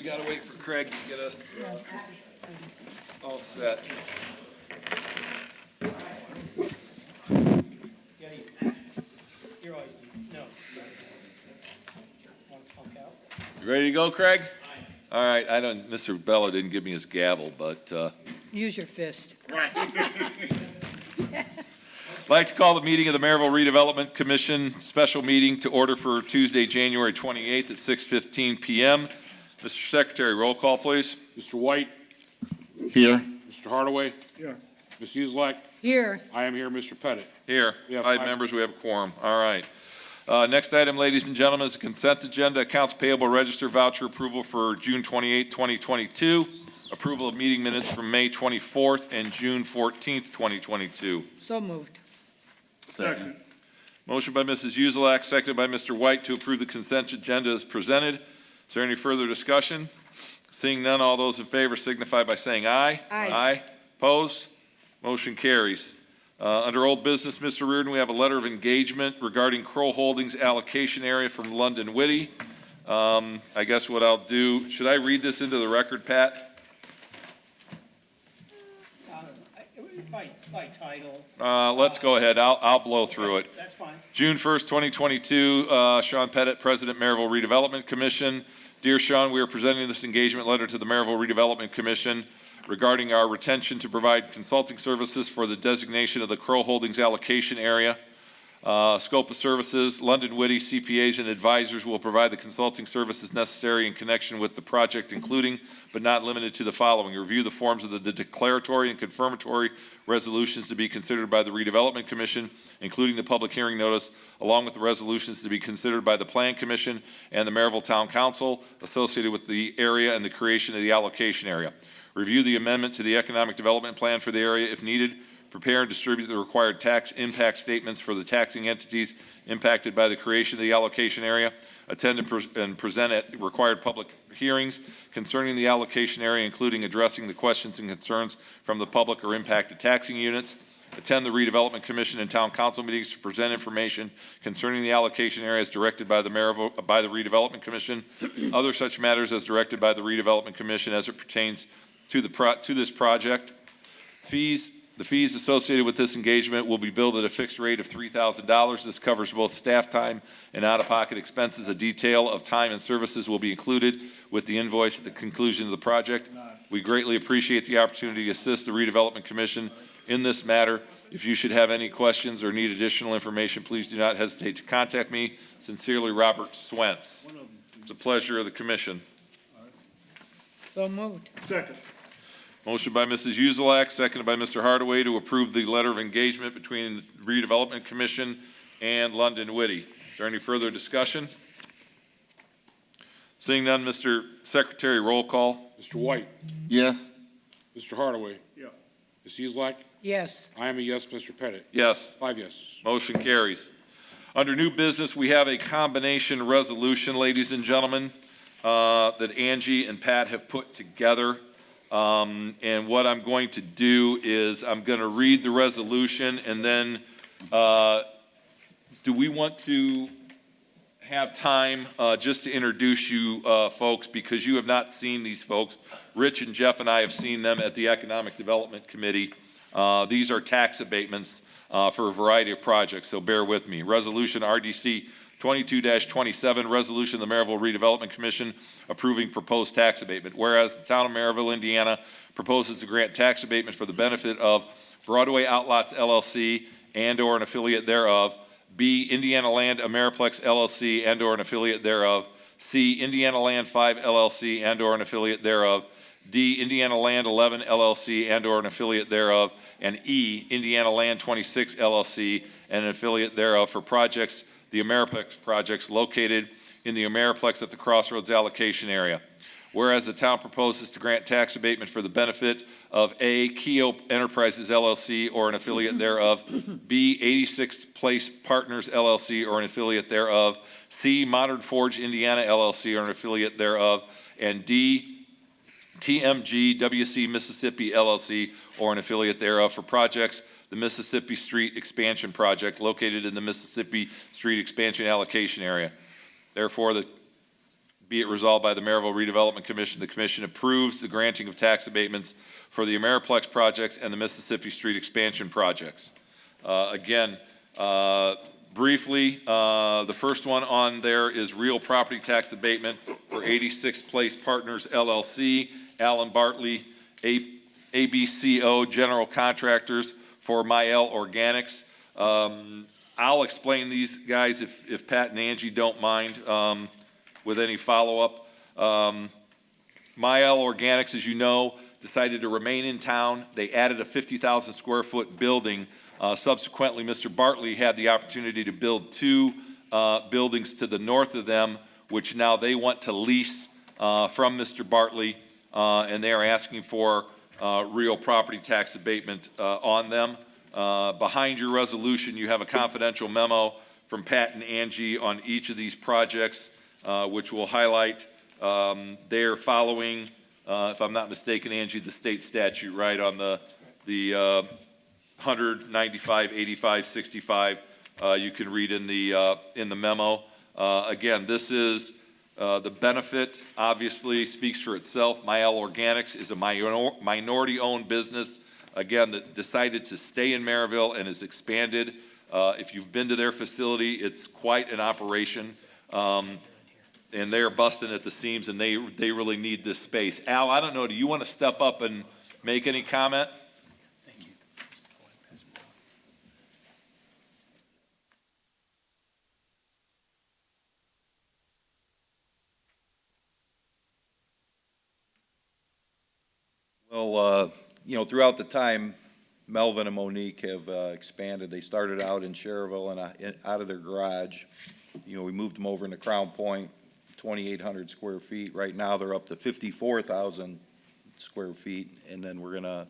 got to wait for Craig to get us all set. You're always, no. You ready to go, Craig? All right, Mr. Bella didn't give me his gavel, but Use your fist. I'd like to call the meeting of the Merrillville Redevelopment Commission special meeting to order for Tuesday, January 28th at 6:15 p.m. Mr. Secretary, roll call, please. Mr. White. Here. Mr. Hardaway. Here. Ms. Uselak. Here. I am here, Mr. Pettit. Here. We have 5 5 members, we have a quorum. All right. Next item, ladies and gentlemen, is the consent agenda, accounts payable register voucher approval for June 28, 2022, approval of meeting minutes from May 24th and June 14th, 2022. So moved. Second. Motion by Mrs. Uselak, seconded by Mr. White to approve the consent agenda as presented. Is there any further discussion? Seeing none, all those in favor signify by saying aye. Aye. Aye. Opposed? Motion carries. Under old business, Mr. Reardon, we have a letter of engagement regarding Kroll Holdings allocation area from London Witty. I guess what I'll do, should I read this into the record, Pat? By title. Let's go ahead. I'll blow through it. That's fine. June 1st, 2022, Sean Pettit, President, Merrillville Redevelopment Commission. Dear Sean, we are presenting this engagement letter to the Merrillville Redevelopment Commission regarding our retention to provide consulting services for the designation of the Kroll Holdings allocation area. Scope of services, London Witty CPAs and advisors will provide the consulting services necessary in connection with the project, including but not limited to the following: review the forms of the declaratory and confirmatory resolutions to be considered by the Redevelopment Commission, including the public hearing notice, along with the resolutions to be considered by the Plan Commission and the Merrillville Town Council associated with the area and the creation of the allocation area. Review the amendment to the economic development plan for the area if needed. Prepare and distribute the required tax impact statements for the taxing entities impacted by the creation of the allocation area. Attend and present at required public hearings concerning the allocation area, including addressing the questions and concerns from the public or impacted taxing units. Attend the Redevelopment Commission and Town Council meetings to present information concerning the allocation areas directed by the Redevelopment Commission. Other such matters as directed by the Redevelopment Commission as it pertains to this project. The fees associated with this engagement will be billed at a fixed rate of $3,000. This covers both staff time and out-of-pocket expenses. A detail of time and services will be included with the invoice at the conclusion of the project. We greatly appreciate the opportunity to assist the Redevelopment Commission in this matter. If you should have any questions or need additional information, please do not hesitate to contact me. Sincerely, Robert Swentz. It's a pleasure of the Commission. So moved. Second. Motion by Mrs. Uselak, seconded by Mr. Hardaway to approve the letter of engagement between the Redevelopment Commission and London Witty. Is there any further discussion? Seeing none, Mr. Secretary, roll call. Mr. White. Yes. Mr. Hardaway. Yeah. Ms. Uselak. Yes. I am a yes, Mr. Pettit. Yes. 5 yeses. Motion carries. Under new business, we have a combination resolution, ladies and gentlemen, that Angie and Pat have put together. And what I'm going to do is I'm going to read the resolution, and then do we want to have time just to introduce you folks, because you have not seen these folks. Rich and Jeff and I have seen them at the Economic Development Committee. These are tax abatements for a variety of projects, so bear with me. Resolution RDC 22-27, resolution of the Merrillville Redevelopment Commission approving proposed tax abatement. Whereas the town of Merrillville, Indiana proposes to grant tax abatement for the benefit of Broadway Outlots LLC and or an affiliate thereof. B, Indiana Land Ameriplex LLC and or an affiliate thereof. C, Indiana Land 5 LLC and or an affiliate thereof. D, Indiana Land 11 LLC and or an affiliate thereof. And E, Indiana Land 26 LLC and an affiliate thereof for projects, the Ameriplex projects located in the Ameriplex at the Crossroads allocation area. Whereas the town proposes to grant tax abatement for the benefit of A, Keo Enterprises LLC or an affiliate thereof, B, 86th Place Partners LLC or an affiliate thereof, C, Modern Forge Indiana LLC or an affiliate thereof, and D, TMG WC Mississippi LLC or an affiliate thereof for projects, the Mississippi Street Expansion Project located in the Mississippi Street Expansion Allocation Area. Therefore, the Be it resolved by the Merrillville Redevelopment Commission, the commission approves the granting of tax abatements for the Ameriplex projects and the Mississippi Street expansion projects. Again, briefly, the first one on there is real property tax abatement for 86th Place Partners LLC, Allen Bartley, ABCO General Contractors for Myel Organics. I'll explain these guys if Pat and Angie don't mind with any follow-up. Myel Organics, as you know, decided to remain in town. They added a 50,000 square foot building. Subsequently, Mr. Bartley had the opportunity to build two buildings to the north of them, which now they want to lease from Mr. Bartley, and they are asking for real property tax abatement on them. Behind your resolution, you have a confidential memo from Pat and Angie on each of these projects, which will highlight they're following, if I'm not mistaken, Angie, the state statute, right, on the 195, 85, 65. You can read in the memo. Again, this is the benefit, obviously, speaks for itself. Myel Organics is a minority-owned business, again, that decided to stay in Merrillville and has expanded. If you've been to their facility, it's quite an operation. And they're busting at the seams, and they really need this space. Al, I don't know, do you want to step up and make any comment? Well, throughout the time, Melvin and Monique have expanded. They started out in Cherville and out of their garage. We moved them over into Crown Point, 2,800 square feet. Right now, they're up to 54,000 square feet, and then we're gonna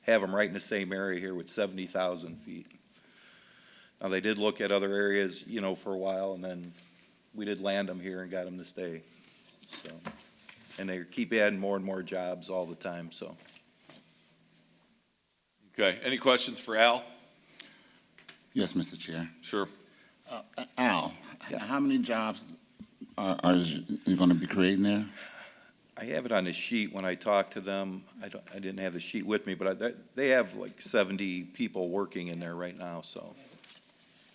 have them right in the same area here with 70,000 feet. Now, they did look at other areas, for a while, and then we did land them here and got them to stay. So, and they keep adding more and more jobs all the time, so. Okay, any questions for Al? Yes, Mr. Chair. Sure. Al, Yeah. how many jobs are you going to be creating there? I have it on the sheet when I talked to them. I didn't have the sheet with me, but they have like 70 people working in there right now, so.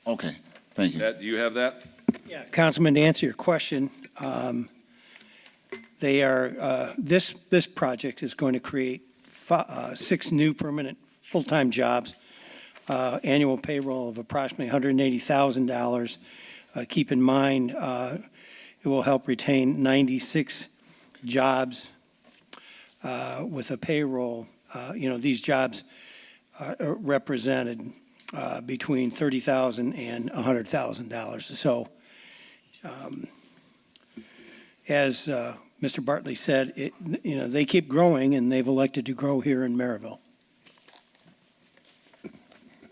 Okay, thank you. Pat, do you have that? Yeah, Councilman, to answer your question, they are, this project is going to create 6 new permanent full-time jobs, annual payroll of approximately $180,000. Keep in mind, it will help retain 96 jobs with a payroll. These jobs are represented between $30,000 and $100,000. So, as Mr. Bartley said, they keep growing, and they've elected to grow here in Merrillville.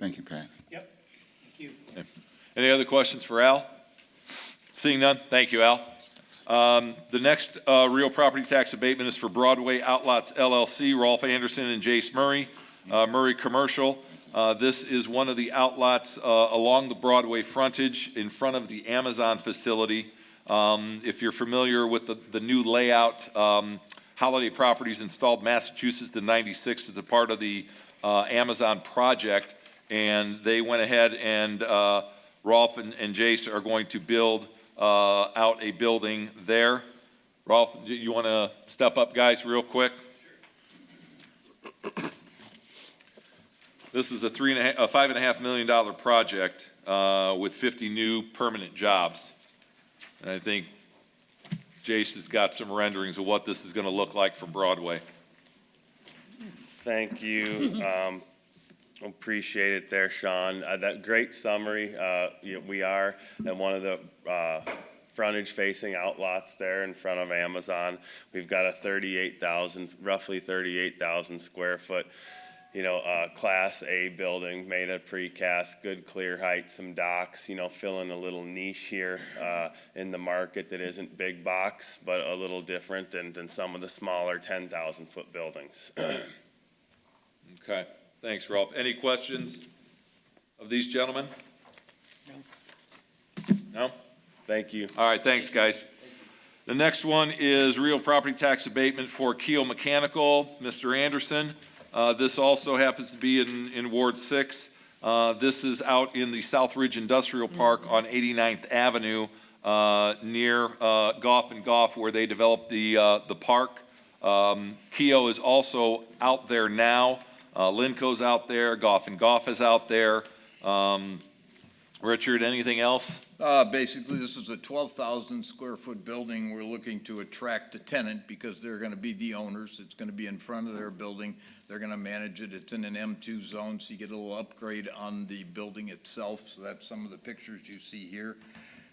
Thank you, Pat. Yep. Thank you. Any other questions for Al? Seeing none, thank you, Al. The next real property tax abatement is for Broadway Outlots LLC, Rolf Anderson and Jace Murray, Murray Commercial. This is one of the outlots along the Broadway frontage in front of the Amazon facility. If you're familiar with the new layout, Holiday Properties installed Massachusetts in '96 as a part of the Amazon project, and they went ahead and Rolf and Jace are going to build out a building there. Rolf, you want to step up, guys, real quick? This is a $5.5 million project with 50 new permanent jobs. And I think Jace has got some renderings of what this is going to look like for Broadway. Thank you. Appreciate it there, Sean. That great summary. We are at one of the frontage-facing outlots there in front of Amazon. We've got a roughly 38,000 square foot, Class A building made of precast, good clear height, some docks, filling a little niche here in the market that isn't big box, but a little different than some of the smaller 10,000 foot buildings. Okay, thanks, Rolf. Any questions of these gentlemen? No? Thank you. All right, thanks, guys. The next one is real property tax abatement for Keel Mechanical, Mr. Anderson. This also happens to be in Ward 6. This is out in the South Ridge Industrial Park on 89th Avenue, near Goff and Goff, where they developed the park. Keo is also out there now. Linco's out there. Goff and Goff is out there. Richard, anything else? Basically, this is a 12,000 square foot building. We're looking to attract a tenant because they're going to be the owners. It's going to be in front of their building. They're going to manage it. It's in an M2 zone, so you get a little upgrade on the building itself. So that's some of the pictures you see here.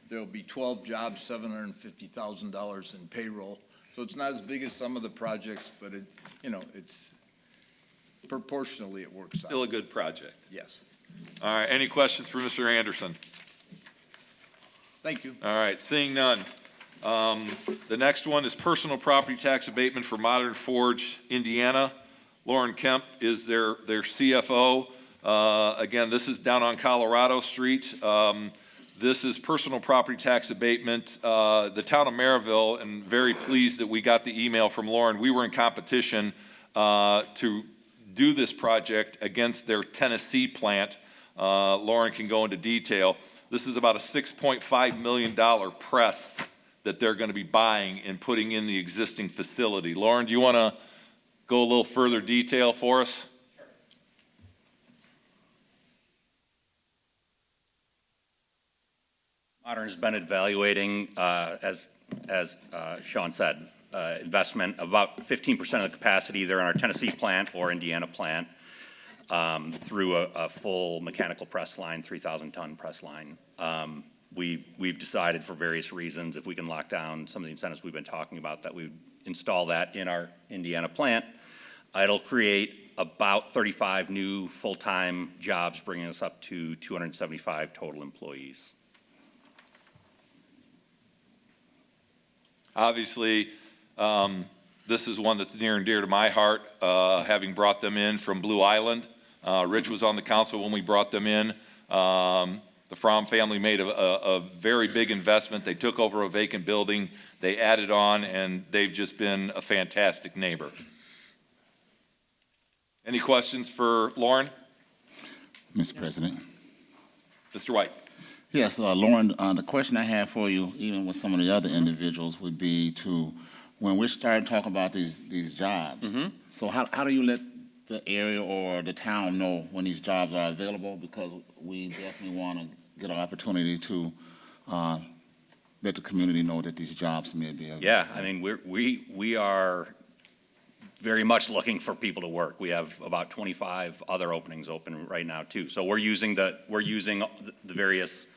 There'll be 12 jobs, $750,000 in payroll. So it's not as big as some of the projects, but it, it's proportionally it works out. Still a good project. Yes. All right, any questions for Mr. Anderson? Thank you. All right, seeing none. The next one is personal property tax abatement for Modern Forge, Indiana. Lauren Kemp is their CFO. Again, this is down on Colorado Street. This is personal property tax abatement. The town of Merrillville, and very pleased that we got the email from Lauren. We were in competition to do this project against their Tennessee plant. Lauren can go into detail. This is about a $6.5 million press that they're going to be buying and putting in the existing facility. Lauren, do you want to go a little further detail for us? Modern has been evaluating, as Sean said, investment of about 15% of the capacity either in our Tennessee plant or Indiana plant through a full mechanical press line, 3,000-ton press line. We've decided for various reasons, if we can lock down some of the incentives we've been talking about, that we would install that in our Indiana plant. It'll create about 35 new full-time jobs, bringing us up to 275 total employees. Obviously, this is one that's near and dear to my heart, having brought them in from Blue Island. Rich was on the council when we brought them in. The Fromm family made a very big investment. They took over a vacant building, they added on, and they've just been a fantastic neighbor. Any questions for Lauren? Mr. President. Mr. White? Yes, Lauren, the question I have for you, even with some of the other individuals, would be to, when we started talking about these jobs, so how do you let the area or the town know when these jobs are available? Because we definitely want to get an opportunity to let the community know that these jobs may be available. Yeah, I mean, we are very much looking for people to work. We have about 25 other openings open right now too. So we're using the various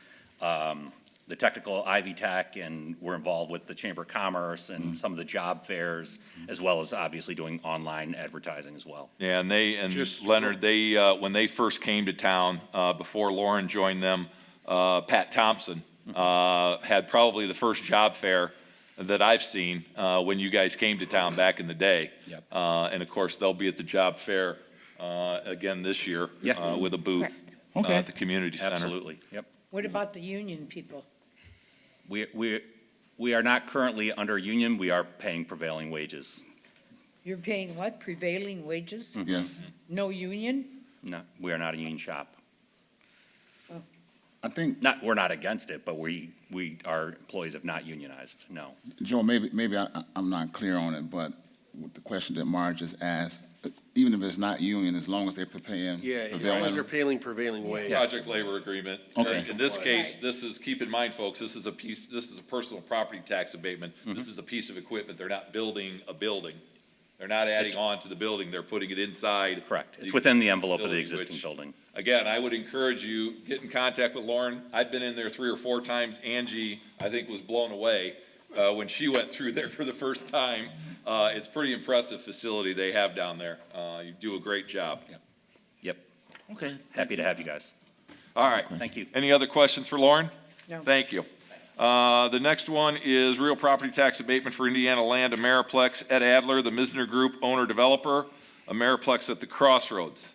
the technical Ivy Tech, and we're involved with the Chamber of Commerce and some of the job fairs, as well as obviously doing online advertising as well. Yeah, and Leonard, they when they first came to town, before Lauren joined them, Pat Thompson had probably the first job fair that I've seen when you guys came to town back in the day. Yep. And of course, they'll be at the job fair again this year with a booth at the community center. Absolutely, yep. What about the union people? We are not currently under union. We are paying prevailing wages. You're paying what, prevailing wages? Yes. No union? No, we are not a union shop. I think, We're not against it, but our employees have not unionized, no. Joe, maybe I'm not clear on it, but with the question that Marge just asked, even if it's not union, as long as they're paying Yeah, as long as they're paying prevailing wage. Project labor agreement. Okay. In this case, this is, keep in mind, folks, this is a personal property tax abatement. This is a piece of equipment. They're not building a building. They're not adding on to the building. They're putting it inside. Correct. It's within the envelope of the facility, existing which, building. Again, I would encourage you, get in contact with Lauren. I've been in there 3 or 4 times. Angie, I think, was blown away when she went through there for the first time. It's a pretty impressive facility they have down there. You do a great job. Yep. okay. Happy to have you guys. All right. Thank you. Any other questions for Lauren? No. Thank you. The next one is real property tax abatement for Indiana land, Ameriplex, Ed Adler, the Misner Group owner-developer, Ameriplex at the Crossroads.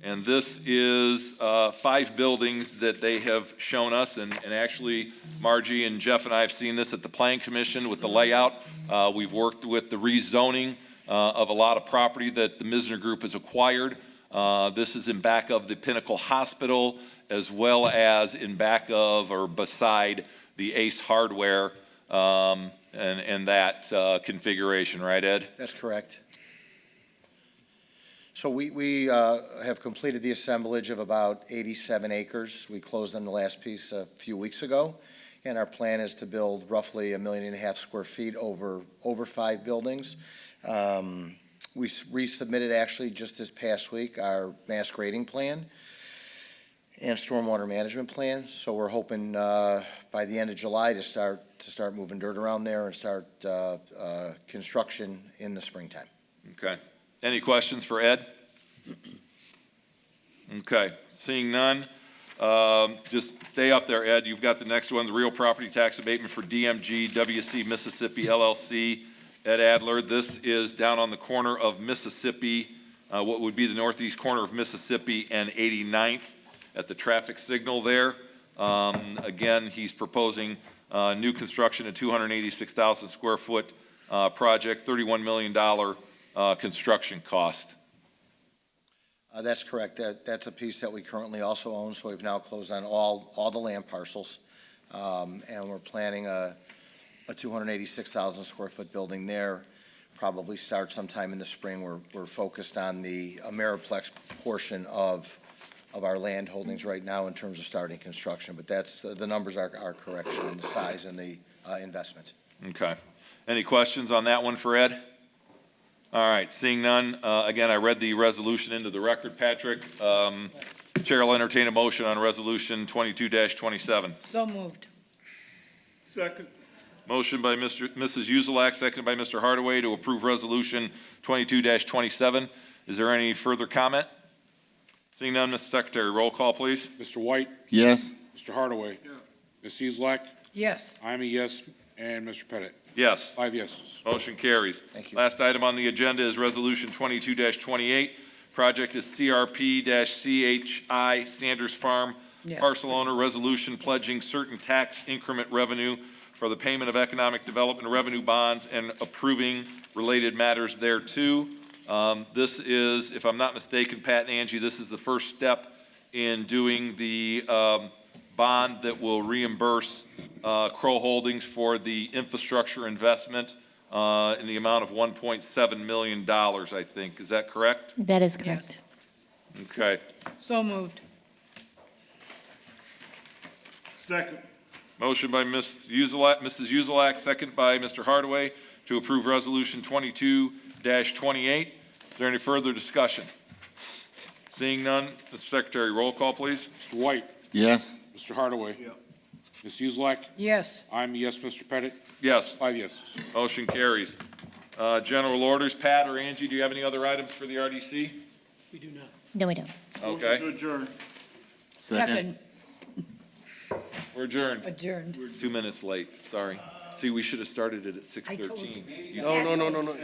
And this is 5 buildings that they have shown us, and actually Margie and Jeff and I have seen this at the Plan Commission with the layout. We've worked with the rezoning of a lot of property that the Misner Group has acquired. This is in back of the Pinnacle Hospital, as well as in back of or beside the Ace Hardware and that configuration, right, Ed? That's correct. So we have completed the assemblage of about 87 acres. We closed on the last piece a few weeks ago, and our plan is to build roughly 1.5 million square feet over 5 buildings. We resubmitted actually just this past week our mass grading plan and stormwater management plan. So we're hoping by the end of July to start moving dirt around there and start construction in the springtime. Okay. Any questions for Ed? Okay, seeing none, just stay up there, Ed. You've got the next one, the real property tax abatement for DMG WC Mississippi LLC. Ed Adler, this is down on the corner of Mississippi, what would be the northeast corner of Mississippi and 89th at the traffic signal there. Again, he's proposing new construction, a 286,000 square foot project, $31 million construction cost. That's correct. That's a piece that we currently also own, so we've now closed on all the land parcels. And we're planning a 286,000 square foot building there, probably start sometime in the spring. We're focused on the Ameriplex portion of our land holdings right now in terms of starting construction, but that's, the numbers are correct in the size and the investment. Okay. Any questions on that one for Ed? All right, seeing none, again, I read the resolution into the record, Patrick. Chair will entertain a motion on Resolution 22-27. So moved. Second. Motion by Mrs. Uzelak, seconded by Mr. Hardaway to approve Resolution 22-27. Is there any further comment? Seeing none, Mr. Secretary, roll call, please. Mr. White? Yes. Mr. Hardaway? Ms. Uzelak? Yes. I'm a yes, and Mr. Pettit? Yes. 5 yeses. Motion carries. Thank you. Last item on the agenda is Resolution 22-28. Project is CRP-CHI Sanders Farm Yes. parcel owner resolution pledging certain tax increment revenue for the payment of economic development revenue bonds and approving related matters thereto. This is, if I'm not mistaken, Pat and Angie, this is the first step in doing the bond that will reimburse Crow Holdings for the infrastructure investment in the amount of $1.7 million, I think. Is that correct? That is correct. Okay. So moved. Second. Motion by Mrs. Uzelak, second by Mr. Hardaway to approve Resolution 22-28. Is there any further discussion? Seeing none, Mr. Secretary, roll call, please. Mr. White? Yes. Mr. Hardaway? Ms. Uzelak? Yes. I'm a yes, Mr. Pettit? Yes. 5 yeses. Motion carries. General orders, Pat or Angie, do you have any other items for the RDC? No, we don't. Okay, adjourn. Second. we're adjourned. Adjourned. 2 minutes late, sorry. See, we should have started it at 6:13. No.